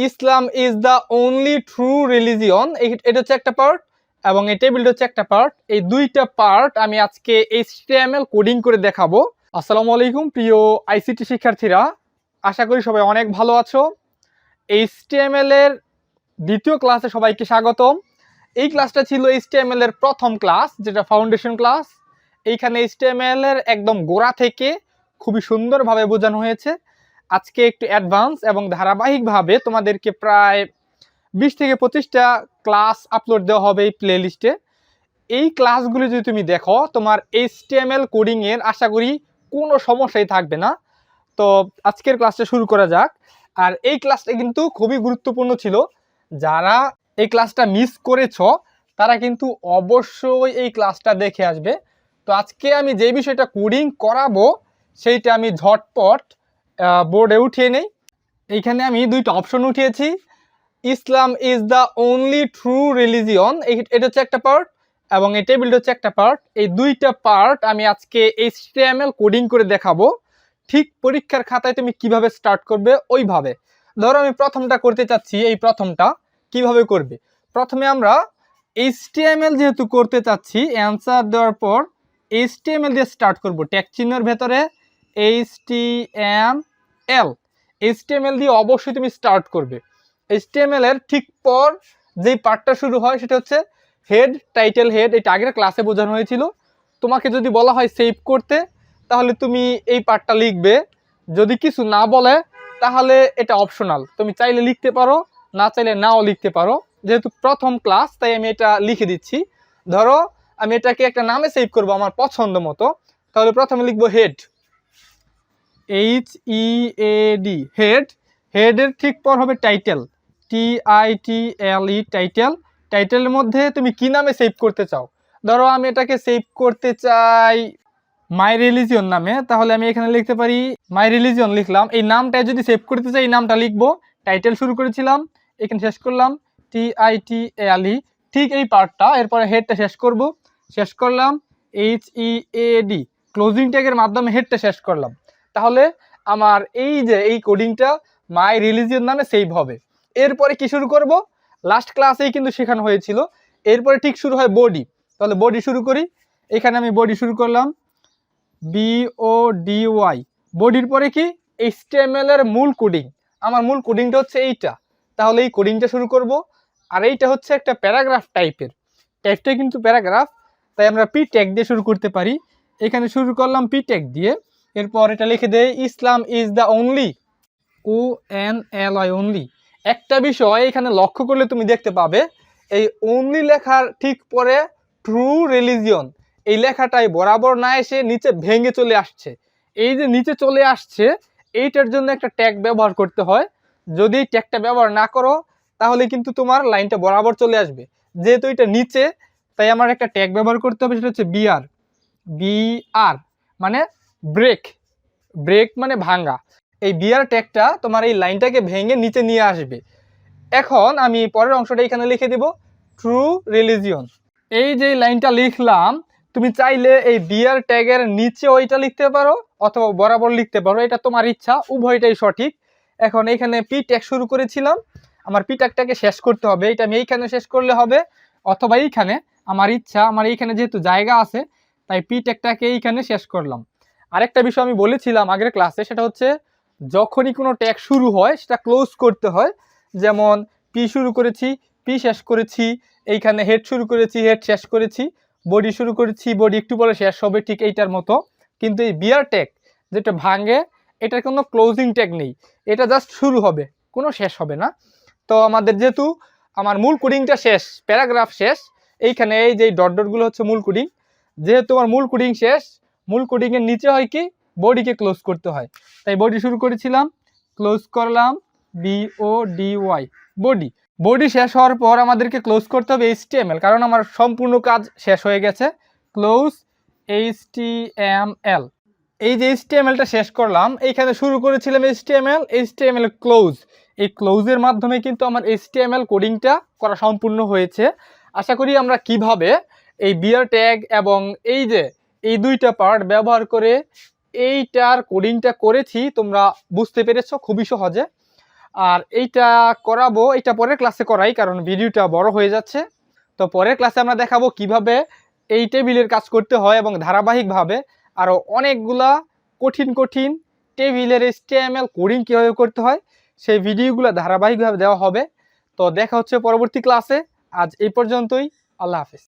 Islam is the only true religion, এটা হচ্ছে একটা পার্ট এবং এই টেবিলটা হচ্ছে একটা পার্ট। এই দুইটা পার্ট আমি আজকে HTML কোডিং করে দেখাবো। আসসালামু আলাইকুম প্রিয় আইসিটি শিক্ষার্থীরা, আশা করি সবাই অনেক ভালো আছো। HTML এর দ্বিতীয় ক্লাসে সবাইকে স্বাগতম। এই ক্লাসটা ছিল HTML এর প্রথম ক্লাস, যেটা ফাউন্ডেশন ক্লাস। এইখানে HTML এর একদম গোড়া থেকে খুবই সুন্দরভাবে বোঝানো হয়েছে। আজকে একটু অ্যাডভান্স এবং ধারাবাহিকভাবে তোমাদেরকে প্রায় 20 থেকে 25টা ক্লাস আপলোড দেওয়া হবে এই প্লেলিস্টে। এই ক্লাসগুলি যদি তুমি দেখো, তোমার HTML কোডিংয়ের আশা করি কোনো সমস্যাই থাকবে না। তো আজকের ক্লাসটা শুরু করা যাক। আর এই ক্লাসটা কিন্তু খুবই গুরুত্বপূর্ণ ছিল। যারা এই ক্লাসটা মিস করেছো তারা কিন্তু অবশ্যই এই ক্লাসটা দেখে আসবে। তো আজকে আমি যে বিষয়টা কোডিং করাবো সেইটা আমি ঝটপট বোর্ডে উঠিয়ে নেই। এইখানে আমি দুইটা অপশন উঠিয়েছি। Islam is the only true religion, এটা হচ্ছে একটা পার্ট এবং এই টেবিলটা হচ্ছে একটা পার্ট। এই দুইটা পার্ট আমি আজকে HTML কোডিং করে দেখাবো। ঠিক পরীক্ষার খাতায় তুমি কিভাবে স্টার্ট করবে ওইভাবে। ধরো আমি প্রথমটা করতে চাচ্ছি, এই প্রথমটা কিভাবে করবে। প্রথমে আমরা HTML যেহেতু করতে চাচ্ছি, অ্যান্সার দেওয়ার পর HTML দিয়ে স্টার্ট করব। ট্যাগ চিহ্নের ভেতরে HTML দিয়ে অবশ্যই তুমি স্টার্ট করবে। HTML এর ঠিক পর যেই পার্টটা শুরু হয় সেটা হচ্ছে হেড, টাইটেল, হেড। এটা আগের ক্লাসে বোঝানো হয়েছিল। তোমাকে যদি বলা হয় সেভ করতে, তাহলে তুমি এই পার্টটা লিখবে। যদি কিছু না বলে তাহলে এটা অপশনাল, তুমি চাইলে লিখতে পারো, না চাইলে নাও লিখতে পারো। যেহেতু প্রথম ক্লাস তাই আমি এটা লিখে দিচ্ছি। ধরো আমি এটাকে একটা নামে সেভ করব আমার পছন্দ মতো, তাহলে প্রথমে লিখবো হেড, HEAD, হেড। হেডের ঠিক পর হবে টাইটেল, TITLE, টাইটেল। টাইটেলের মধ্যে তুমি কি নামে সেভ করতে চাও। ধরো আমি এটাকে সেভ করতে চাই মাই রিলিজিয়ন নামে, তাহলে আমি এখানে লিখতে পারি মাই রিলিজিয়ন, লিখলাম। এই নামটা যদি সেভ করতে চাই এই নামটা লিখবো। টাইটেল শুরু করেছিলাম, এখানে শেষ করলাম TITLE, ঠিক এই পার্টটা। এরপরে হেডটা শেষ করব, শেষ করলাম HEAD, ক্লোজিং ট্যাগের মাধ্যমে হেডটা শেষ করলাম। তাহলে আমার এই যে এই কোডিংটা মাই রিলিজিয়ন নামে সেভ হবে। এরপরে কি শুরু করব, লাস্ট ক্লাসেই কিন্তু শেখানো হয়েছিল। এরপরে ঠিক শুরু হয় বডি, তাহলে বডি শুরু করি। এখানে আমি বডি শুরু করলাম BODY। বডির পরে কি HTML এর মূল কোডিং, আমার মূল কোডিংটা হচ্ছে এইটা, তাহলে এই কোডিংটা শুরু করব। আর এইটা হচ্ছে একটা প্যারাগ্রাফ টাইপের, টাইপটা কিন্তু প্যারাগ্রাফ, তাই আমরা পি ট্যাগ দিয়ে শুরু করতে পারি। এখানে শুরু করলাম পি ট্যাগ দিয়ে। এরপর এটা লিখে দেয় Islam is the only, ONLY, only. একটা বিষয় এখানে লক্ষ্য করলে তুমি দেখতে পাবে, এই অনলি লেখার ঠিক পরে ট্রু রিলিজিয়ন এই লেখাটাই বরাবর না এসে নিচে ভেঙে চলে আসছে। এই যে নিচে চলে আসছে, এইটার জন্য একটা ট্যাগ ব্যবহার করতে হয়। যদি এই ট্যাগটা ব্যবহার না করো তাহলে কিন্তু তোমার লাইনটা বরাবর চলে আসবে। যেহেতু এটা নিচে, তাই আমার একটা ট্যাগ ব্যবহার করতে হবে, সেটা হচ্ছে BR, মানে ব্রেক। ব্রেক মানে ভাঙ্গা। এই BR ট্যাগটা তোমার এই লাইনটাকে ভেঙে নিচে নিয়ে আসবে। এখন আমি পরের অংশটা এখানে লিখে দেব ট্রু রিলিজিয়ন। এই যে লাইনটা লিখলাম, তুমি চাইলে এই BR ট্যাগের নিচে ওইটা লিখতে পারো অথবা বরাবর লিখতে পারো, এটা তোমার ইচ্ছা, উভয়টাই সঠিক। এখন এখানে পি ট্যাগ শুরু করেছিলাম, আমার পি ট্যাগটাকে শেষ করতে হবে। এটা আমি এইখানে শেষ করলে হবে অথবা এইখানে, আমার ইচ্ছা। আমার এইখানে যেহেতু জায়গা আছে তাই পি ট্যাগটাকে এইখানে শেষ করলাম। আরেকটা বিষয় আমি বলেছিলাম আগের ক্লাসে, সেটা হচ্ছে যখনই কোনো ট্যাগ শুরু হয় সেটা ক্লোজ করতে হয়। যেমন পি শুরু করেছি, পি শেষ করেছি, এইখানে হেড শুরু করেছি, হেড শেষ করেছি, বডি শুরু করেছি, বডি একটু পরে শেষ হবে, ঠিক এইটার মতো। কিন্তু এই বিয়ার ট্যাগ যেটা ভাঙে, এটার কোনো ক্লোজিং ট্যাগ নেই, এটা জাস্ট শুরু হবে, কোনো শেষ হবে না। তো আমাদের যেহেতু আমার মূল কোডিংটা শেষ, প্যারাগ্রাফ শেষ, এইখানে এই যে ডট ডটগুলো হচ্ছে মূল কোডিং। যেহেতু আমার মূল কোডিং শেষ, মূল কোডিংয়ের নিচে হয় কি বডিকে ক্লোজ করতে হয়, তাই বডি শুরু করেছিলাম, ক্লোজ করলাম BODY, বডি। বডি শেষ হওয়ার পর আমাদেরকে ক্লোজ করতে হবে HTML, কারণ আমার সম্পূর্ণ কাজ শেষ হয়ে গেছে। ক্লোজ HTML, এই যে HTMLটা শেষ করলাম, এইখানে শুরু করেছিলাম HTML ক্লোজ। এই ক্লোজের মাধ্যমে কিন্তু আমার HTML কোডিংটা করা সম্পূর্ণ হয়েছে। আশা করি আমরা কিভাবে এই বিয়ার ট্যাগ এবং এই যে এই দুইটা পার্ট ব্যবহার করে এইটার কোডিংটা করেছি তোমরা বুঝতে পেরেছো খুবই সহজে। আর এইটা করাবো, এটা পরের ক্লাসে করাই, কারণ ভিডিওটা বড় হয়ে যাচ্ছে। তো পরের ক্লাসে আমরা দেখাবো কিভাবে এই টেবিলের কাজ করতে হয় এবং ধারাবাহিকভাবে আরও অনেকগুলা কঠিন কঠিন টেবিলের HTML কোডিং কীভাবে করতে হয় সেই ভিডিওগুলো ধারাবাহিকভাবে দেওয়া হবে। তো দেখা হচ্ছে পরবর্তী ক্লাসে। আজ এই পর্যন্তই। আল্লাহ হাফেজ।